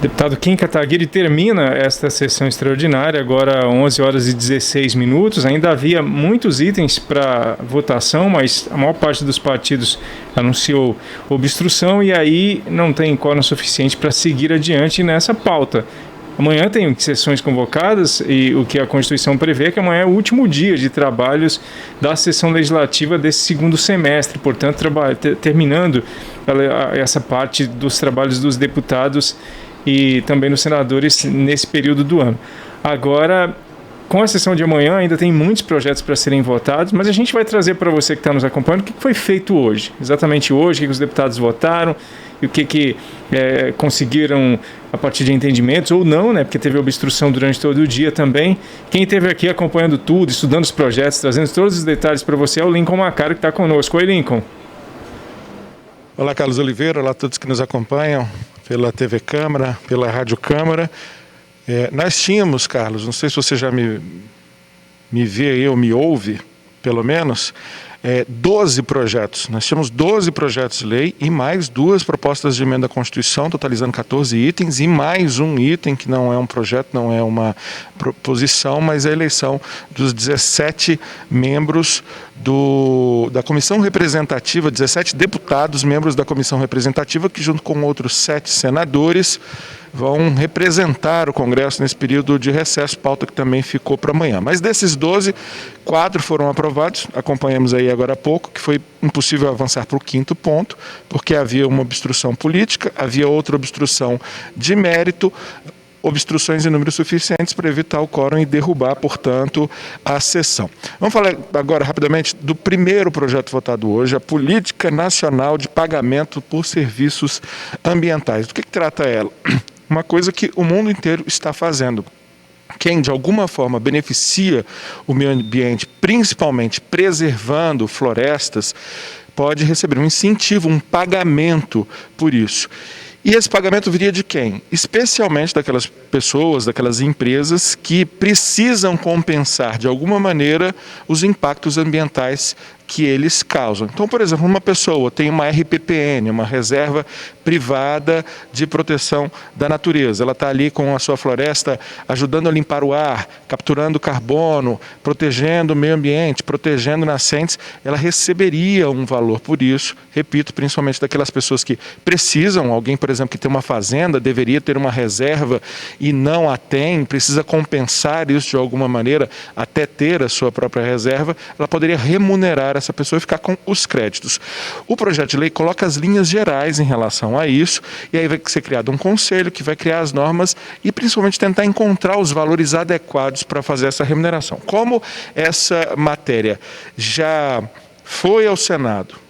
Deputado Kim Kataguiri termina esta sessão extraordinária, agora 11 horas e 16 minutos. Ainda havia muitos itens para votação, mas a maior parte dos partidos anunciou obstrução e aí não tem quórum suficiente para seguir adiante nessa pauta. Amanhã tem sessões convocadas e o que a Constituição prevê é que amanhã é o último dia de trabalhos da sessão legislativa desse segundo semestre, portanto, terminando essa parte dos trabalhos dos deputados e também dos senadores nesse período do ano. Agora, com a sessão de amanhã, ainda tem muitos projetos para serem votados, mas a gente vai trazer para você que está nos acompanhando o que foi feito hoje, exatamente hoje, o que os deputados votaram e o que conseguiram a partir de entendimentos ou não, né? Porque teve obstrução durante todo o dia também. Quem esteve aqui acompanhando tudo, estudando os projetos, trazendo todos os detalhes para você é o Lincoln Macaro, que está conosco. Oi, Lincoln. Olá, Carlos Oliveira, olá a todos que nos acompanham pela TV Câmara, pela Rádio Câmara. Nós tínhamos, Carlos, não sei se você já me vê aí ou me ouve, pelo menos, 12 projetos. Nós tínhamos 12 projetos de lei e mais 2 propostas de emenda à Constituição, totalizando 14 itens, e mais um item que não é um projeto, não é uma proposição, mas é a eleição dos 17 membros da Comissão Representativa, 17 deputados, membros da Comissão Representativa, que junto com outros 7 senadores vão representar o Congresso nesse período de recesso, pauta que também ficou para amanhã. Mas desses 12, 4 foram aprovados, acompanhamos aí agora há pouco, que foi impossível avançar para o 5º ponto, porque havia uma obstrução política, havia outra obstrução de mérito, obstruções em números suficientes para evitar o quórum e derrubar, portanto, a sessão. Vamos falar agora rapidamente do primeiro projeto votado hoje, a Política Nacional de Pagamento por Serviços Ambientais. Do que trata ela? Uma coisa que o mundo inteiro está fazendo. Quem, de alguma forma, beneficia o meio ambiente, principalmente preservando florestas, pode receber um incentivo, um pagamento por isso. E esse pagamento viria de quem? Especialmente daquelas pessoas, daquelas empresas que precisam compensar, de alguma maneira, os impactos ambientais que eles causam. Então, por exemplo, uma pessoa tem uma RPPN, uma reserva privada de proteção da natureza. Ela está ali com a sua floresta ajudando a limpar o ar, capturando carbono, protegendo o meio ambiente, protegendo nascentes. Ela receberia um valor por isso, repito, principalmente daquelas pessoas que precisam, alguém, por exemplo, que tem uma fazenda, deveria ter uma reserva e não a tem, precisa compensar isso de alguma maneira até ter a sua própria reserva, ela poderia remunerar essa pessoa e ficar com os créditos. O projeto de lei coloca as linhas gerais em relação a isso, e aí vai ser criado um conselho que vai criar as normas e principalmente tentar encontrar os valores adequados para fazer essa remuneração. Como essa matéria já foi ao Senado,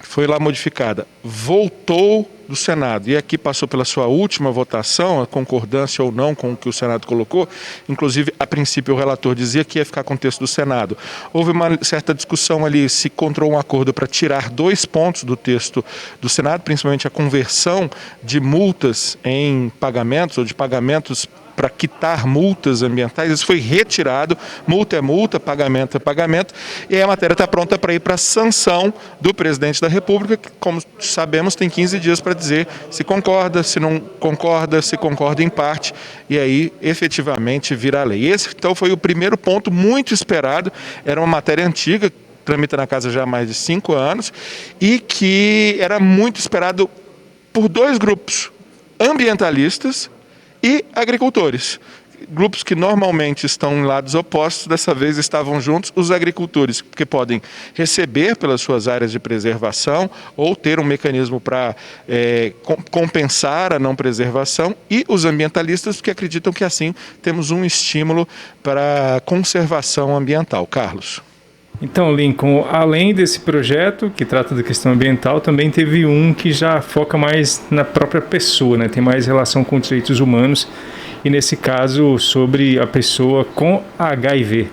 foi lá modificada, voltou do Senado e aqui passou pela sua última votação, a concordância ou não com o que o Senado colocou, inclusive a princípio o relator dizia que ia ficar com o texto do Senado. Houve uma certa discussão ali, se encontrou um acordo para tirar 2 pontos do texto do Senado, principalmente a conversão de multas em pagamentos ou de pagamentos para quitar multas ambientais. Isso foi retirado, multa é multa, pagamento é pagamento, e aí a matéria está pronta para ir para a sanção do presidente da República, que, como sabemos, tem 15 dias para dizer se concorda, se não concorda, se concorda em parte, e aí efetivamente vira lei. Esse, então, foi o primeiro ponto muito esperado, era uma matéria antiga, tramita na casa já há mais de 5 anos, e que era muito esperado por 2 grupos, ambientalistas e agricultores. Grupos que normalmente estão em lados opostos, dessa vez estavam juntos, os agricultores, que podem receber pelas suas áreas de preservação ou ter um mecanismo para compensar a não preservação, e os ambientalistas, que acreditam que assim temos um estímulo para a conservação ambiental. Carlos. Então, Lincoln, além desse projeto que trata da questão ambiental, também teve um que já foca mais na própria pessoa, né? Tem mais relação com os direitos humanos e, nesse caso, sobre a pessoa com HIV.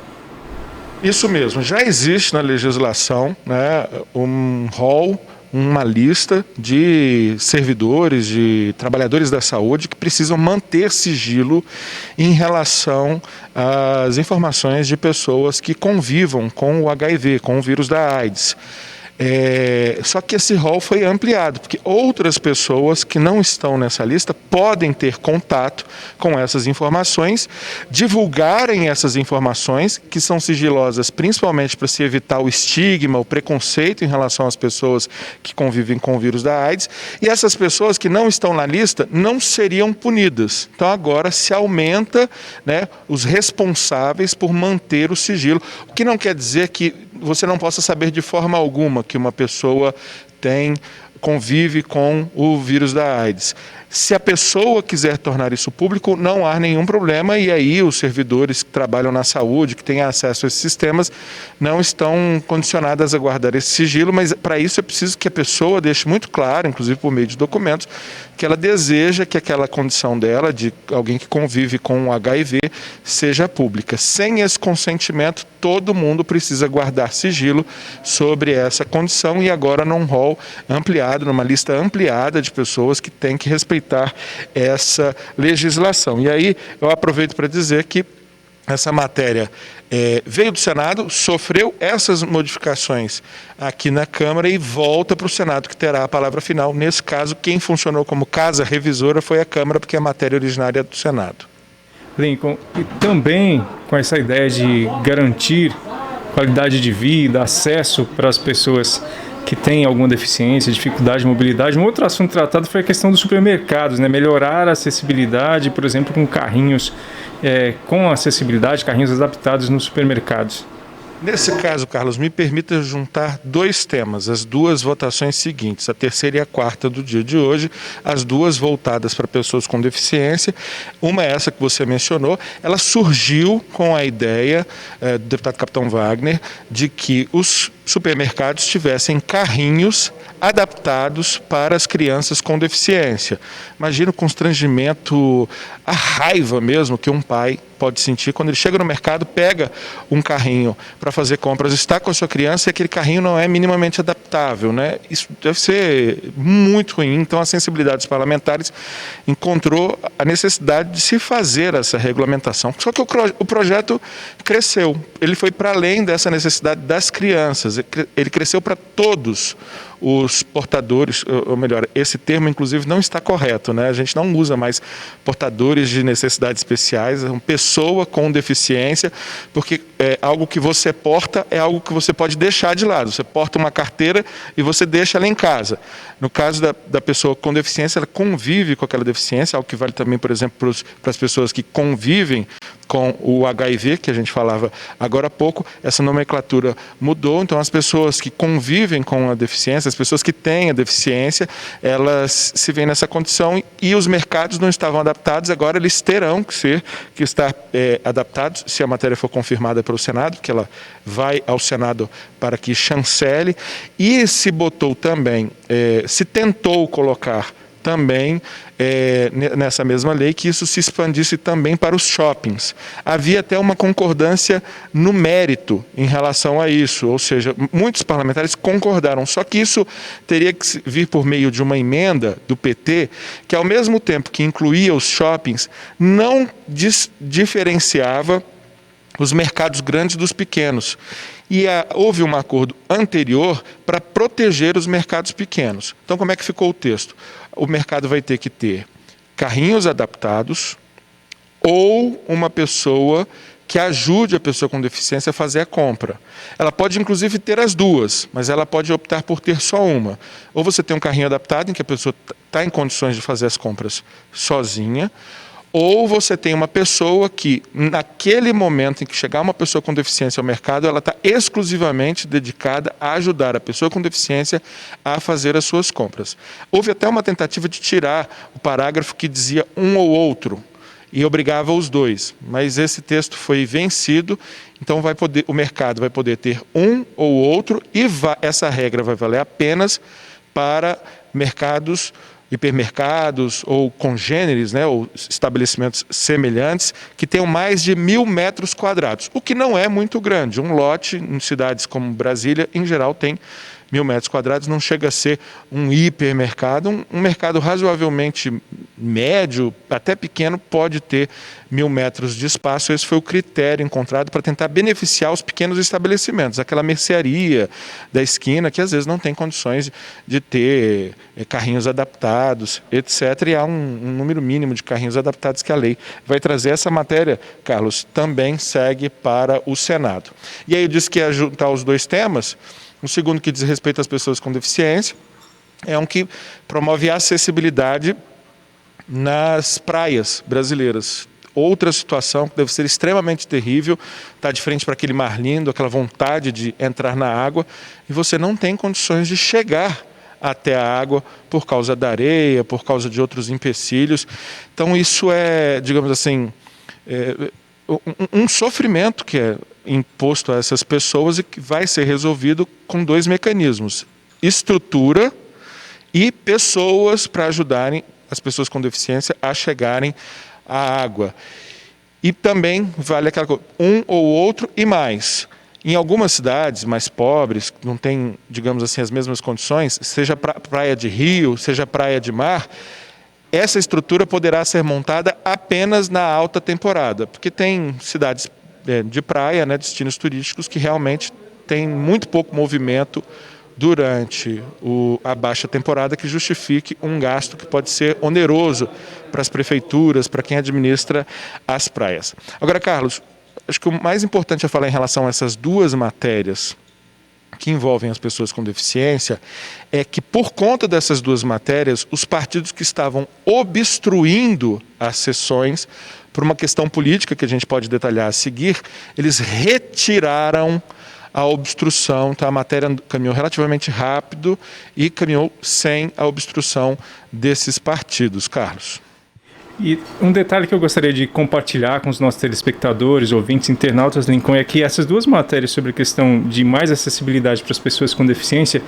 Isso mesmo, já existe na legislação, né, um rol, uma lista de servidores, de trabalhadores da saúde que precisam manter sigilo em relação às informações de pessoas que convivam com o HIV, com o vírus da AIDS. Só que esse rol foi ampliado, porque outras pessoas que não estão nessa lista podem ter contato com essas informações, divulgarem essas informações, que são sigilosas principalmente para se evitar o estigma, o preconceito em relação às pessoas que convivem com o vírus da AIDS, e essas pessoas que não estão na lista não seriam punidas. Então agora se aumenta, né, os responsáveis por manter o sigilo, o que não quer dizer que você não possa saber de forma alguma que uma pessoa convive com o vírus da AIDS. Se a pessoa quiser tornar isso público, não há nenhum problema, e aí os servidores que trabalham na saúde, que têm acesso a esses sistemas, não estão condicionados a guardar esse sigilo, mas para isso é preciso que a pessoa deixe muito claro, inclusive por meio de documentos, que ela deseja que aquela condição dela, de alguém que convive com o HIV, seja pública. Sem esse consentimento, todo mundo precisa guardar sigilo sobre essa condição, e agora num rol ampliado, numa lista ampliada de pessoas que têm que respeitar essa legislação. E aí eu aproveito para dizer que essa matéria veio do Senado, sofreu essas modificações aqui na Câmara e volta para o Senado, que terá a palavra final. Nesse caso, quem funcionou como casa revisora foi a Câmara, porque a matéria originária é do Senado. Lincoln, e também com essa ideia de garantir qualidade de vida, acesso para as pessoas que têm alguma deficiência, dificuldade de mobilidade. Um outro assunto tratado foi a questão dos supermercados, né? Melhorar a acessibilidade, por exemplo, com carrinhos com acessibilidade, carrinhos adaptados nos supermercados. Nesse caso, Carlos, me permita juntar dois temas, as duas votações seguintes, a terceira e a quarta do dia de hoje, as duas voltadas para pessoas com deficiência. Uma é essa que você mencionou, ela surgiu com a ideia do deputado Capitão Wagner de que os supermercados tivessem carrinhos adaptados para as crianças com deficiência. Imagina o constrangimento, a raiva mesmo que um pai pode sentir quando ele chega no mercado, pega um carrinho para fazer compras, está com a sua criança e aquele carrinho não é minimamente adaptável, né? Isso deve ser muito ruim. Então, as sensibilidades parlamentares encontrou a necessidade de se fazer essa regulamentação. Só que o projeto cresceu. Ele foi para além dessa necessidade das crianças. Ele cresceu para todos os portadores, ou melhor, esse termo inclusive não está correto, né? A gente não usa mais portadores de necessidades especiais, é uma pessoa com deficiência, porque algo que você porta é algo que você pode deixar de lado. Você porta uma carteira e você deixa ela em casa. No caso da pessoa com deficiência, ela convive com aquela deficiência, algo que vale também, por exemplo, para as pessoas que convivem com o HIV, que a gente falava agora há pouco. Essa nomenclatura mudou, então as pessoas que convivem com a deficiência, as pessoas que têm a deficiência, elas se veem nessa condição e os mercados não estavam adaptados, agora eles terão que estar adaptados, se a matéria for confirmada pelo Senado, que ela vai ao Senado para que chancele, e se botou também, se tentou colocar também nessa mesma lei que isso se expandisse também para os shoppings. Havia até uma concordância no mérito em relação a isso, ou seja, muitos parlamentares concordaram, só que isso teria que vir por meio de uma emenda do PT, que ao mesmo tempo que incluía os shoppings, não diferenciava os mercados grandes dos pequenos. E houve um acordo anterior para proteger os mercados pequenos. Então, como é que ficou o texto? O mercado vai ter que ter carrinhos adaptados ou uma pessoa que ajude a pessoa com deficiência a fazer a compra. Ela pode, inclusive, ter as duas, mas ela pode optar por ter só uma. Ou você tem um carrinho adaptado em que a pessoa está em condições de fazer as compras sozinha, ou você tem uma pessoa que, naquele momento em que chegar uma pessoa com deficiência ao mercado, ela está exclusivamente dedicada a ajudar a pessoa com deficiência a fazer as suas compras. Houve até uma tentativa de tirar o parágrafo que dizia um ou outro e obrigava os dois, mas esse texto foi vencido, então o mercado vai poder ter um ou outro e essa regra vai valer apenas para mercados, hipermercados ou congêneres, né, ou estabelecimentos semelhantes que tenham mais de 1.000 metros quadrados, o que não é muito grande. Um lote em cidades como Brasília, em geral, tem 1.000 metros quadrados não chega a ser um hipermercado, um mercado razoavelmente médio, até pequeno, pode ter 1.000 metros de espaço. Esse foi o critério encontrado para tentar beneficiar os pequenos estabelecimentos, aquela mercearia da esquina que às vezes não tem condições de ter carrinhos adaptados, etc. E há um número mínimo de carrinhos adaptados que a lei vai trazer. Essa matéria, Carlos, também segue para o Senado. E aí eu disse que ia juntar os dois temas. O segundo, que diz respeito às pessoas com deficiência, é um que promove a acessibilidade nas praias brasileiras. Outra situação que deve ser extremamente terrível, está de frente para aquele mar lindo, aquela vontade de entrar na água, e você não tem condições de chegar até a água por causa da areia, por causa de outros empecilhos. Então isso é, digamos assim, um sofrimento que é imposto a essas pessoas e que vai ser resolvido com dois mecanismos: estrutura e pessoas para ajudarem as pessoas com deficiência a chegarem à água. E também vale aquela coisa, um ou outro e mais. Em algumas cidades mais pobres, não tem, digamos assim, as mesmas condições, seja praia de rio, seja praia de mar, essa estrutura poderá ser montada apenas na alta temporada, porque tem cidades de praia, destinos turísticos, que realmente tem muito pouco movimento durante a baixa temporada, que justifique um gasto que pode ser oneroso para as prefeituras, para quem administra as praias. Agora, Carlos, acho que o mais importante a falar em relação a essas duas matérias que envolvem as pessoas com deficiência é que, por conta dessas duas matérias, os partidos que estavam obstruindo as sessões, por uma questão política que a gente pode detalhar a seguir, eles retiraram a obstrução. Então, a matéria caminhou relativamente rápido e caminhou sem a obstrução desses partidos. Carlos. E um detalhe que eu gostaria de compartilhar com os nossos telespectadores, ouvintes, internautas, Lincoln, é que essas duas matérias sobre a questão de mais acessibilidade para as pessoas com deficiência,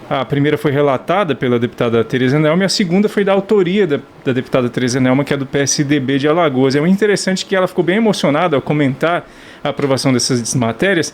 a primeira foi relatada pela deputada Tereza Nelma e a segunda foi da autoria da deputada Tereza Nelma, que é do PSDB de Alagoas. É muito interessante que ela ficou bem emocionada ao comentar a aprovação dessas matérias.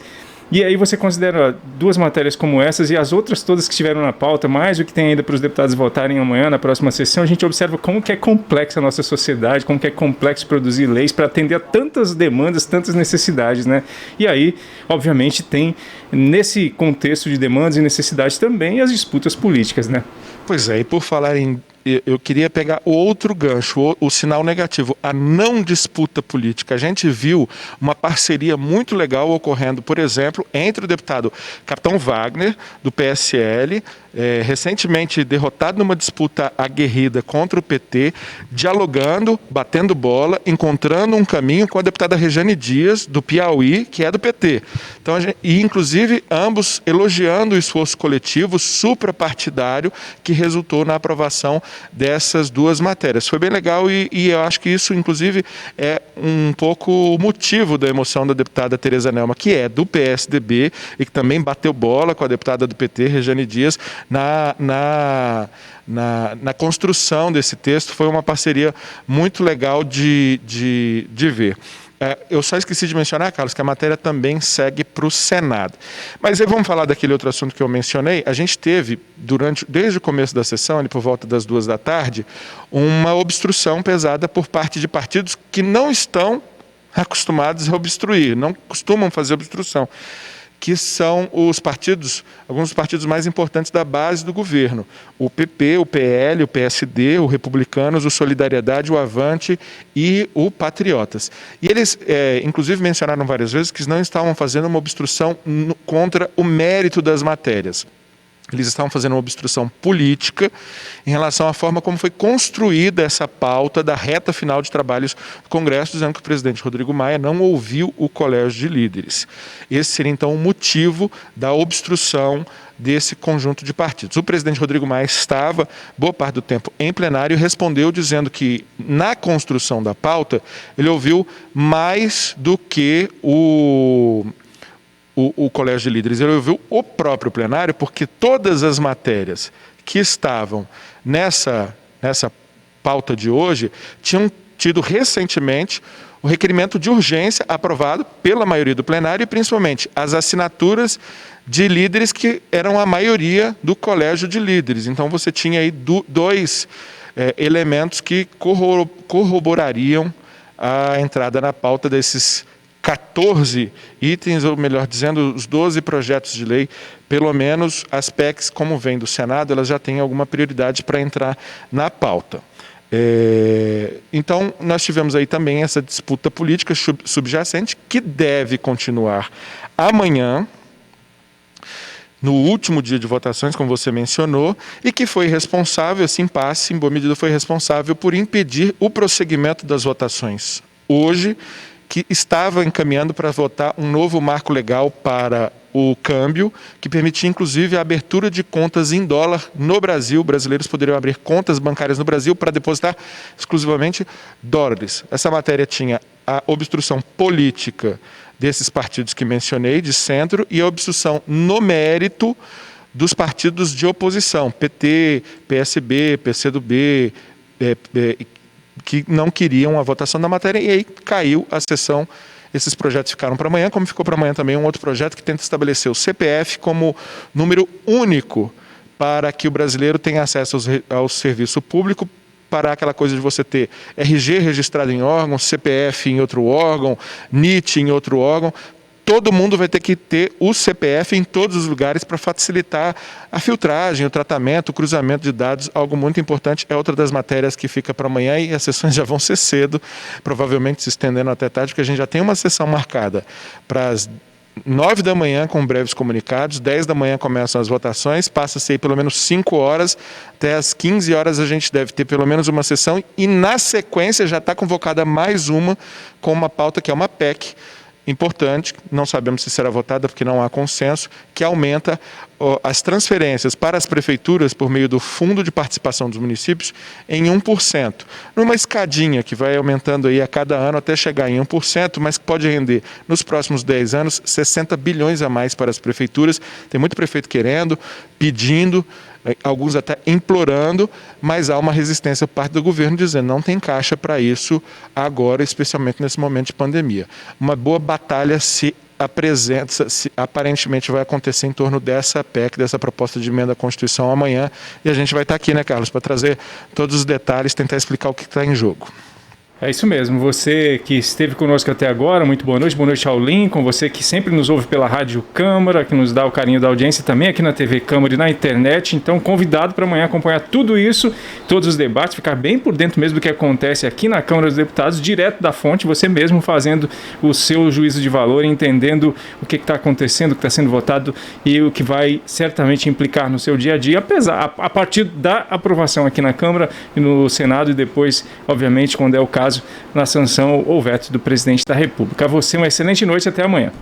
E aí você considera duas matérias como essas e as outras todas que estiveram na pauta, mais o que tem ainda para os deputados votarem amanhã, na próxima sessão, a gente observa como que é complexa a nossa sociedade, como que é complexo produzir leis para atender a tantas demandas, tantas necessidades, né? E aí, obviamente, tem nesse contexto de demandas e necessidades também as disputas políticas, né? Pois é, e por falar em... Eu queria pegar o outro gancho, o sinal negativo, a não disputa política. A gente viu uma parceria muito legal ocorrendo, por exemplo, entre o deputado Capitão Wagner, do PSL, recentemente derrotado numa disputa aguerrida contra o PT, dialogando, batendo bola, encontrando um caminho com a deputada Rejane Dias, do Piauí, que é do PT. Então, e inclusive ambos elogiando o esforço coletivo suprapartidário que resultou na aprovação dessas duas matérias. Foi bem legal e eu acho que isso, inclusive, é um pouco o motivo da emoção da deputada Tereza Nelma, que é do PSDB e que também bateu bola com a deputada do PT, Rejane Dias, na construção desse texto. Foi uma parceria muito legal de ver. Eu só esqueci de mencionar, Carlos, que a matéria também segue para o Senado. Mas aí vamos falar daquele outro assunto que eu mencionei. A gente teve, desde o começo da sessão, ali por volta das 14h, uma obstrução pesada por parte de partidos que não estão acostumados a obstruir, não costumam fazer obstrução, que são alguns dos partidos mais importantes da base do governo. O PP, o PL, o PSD, o Republicanos, o Solidariedade, o Avante e o Patriotas. E eles, inclusive, mencionaram várias vezes que não estavam fazendo uma obstrução contra o mérito das matérias. Eles estavam fazendo uma obstrução política em relação à forma como foi construída essa pauta da reta final de trabalhos do Congresso, dizendo que o presidente Rodrigo Maia não ouviu o Colégio de Líderes. Esse seria, então, o motivo da obstrução desse conjunto de partidos. O presidente Rodrigo Maia estava, boa parte do tempo, em plenário e respondeu dizendo que, na construção da pauta, ele ouviu mais do que o Colégio de Líderes. Ele ouviu o próprio plenário, porque todas as matérias que estavam nessa pauta de hoje tinham tido recentemente o requerimento de urgência aprovado pela maioria do plenário e principalmente as assinaturas de líderes que eram a maioria do colégio de líderes. Então você tinha aí dois elementos que corroborariam a entrada na pauta desses 14 itens, ou melhor dizendo, os 12 projetos de lei, pelo menos as PECs, como vem do Senado, elas já têm alguma prioridade para entrar na pauta. Então, nós tivemos aí também essa disputa política subjacente, que deve continuar amanhã, no último dia de votações, como você mencionou, e que foi responsável, esse impasse, em boa medida, foi responsável por impedir o prosseguimento das votações hoje, que estava encaminhando para votar um novo marco legal para o câmbio, que permitia, inclusive, a abertura de contas em dólar no Brasil. Brasileiros poderiam abrir contas bancárias no Brasil para depositar exclusivamente dólares. Essa matéria tinha a obstrução política desses partidos que mencionei, de centro, e a obstrução no mérito dos partidos de oposição, PT, PSB, PCdoB, que não queriam a votação da matéria, e aí caiu a sessão. Esses projetos ficaram para amanhã, como ficou para amanhã também um outro projeto que tenta estabelecer o CPF como número único para que o brasileiro tenha acesso ao serviço público, para aquela coisa de você ter RG registrado em órgão, CPF em outro órgão, NIT em outro órgão. Todo mundo vai ter que ter o CPF em todos os lugares para facilitar a filtragem, o tratamento, o cruzamento de dados, algo muito importante. É outra das matérias que fica para amanhã e as sessões já vão ser cedo, provavelmente se estendendo até tarde, porque a gente já tem uma sessão marcada para as 9 da manhã com breves comunicados, 10 da manhã começam as votações, passa-se aí pelo menos 5 horas, até as 15 horas a gente deve ter pelo menos uma sessão e na sequência já está convocada mais uma com uma pauta que é uma PEC, importante, não sabemos se será votada porque não há consenso, que aumenta as transferências para as prefeituras por meio do Fundo de Participação dos Municípios em 1%. Numa escadinha que vai aumentando aí a cada ano até chegar em 1%, mas que pode render nos próximos 10 anos 60 bilhões a mais para as prefeituras. Tem muito prefeito querendo, pedindo, alguns até implorando, mas há uma resistência por parte do governo dizendo não tem caixa para isso agora, especialmente nesse momento de pandemia. Uma boa batalha se apresenta, aparentemente vai acontecer em torno dessa PEC, dessa proposta de emenda à Constituição amanhã, e a gente vai estar aqui, né, Carlos, para trazer todos os detalhes, tentar explicar o que está em jogo. É isso mesmo, você que esteve conosco até agora, muito boa noite ao Lincoln, você que sempre nos ouve pela Rádio Câmara, que nos dá o carinho da audiência também aqui na TV Câmara e na internet, então convidado para amanhã acompanhar tudo isso, todos os debates, ficar bem por dentro mesmo do que acontece aqui na Câmara dos Deputados, direto da fonte, você mesmo fazendo o seu juízo de valor, entendendo o que está acontecendo, o que está sendo votado e o que vai certamente implicar no seu dia a dia, a partir da aprovação aqui na Câmara e no Senado e depois, obviamente, quando é o caso, na sanção ou veto do presidente da República. A você uma excelente noite, até amanhã.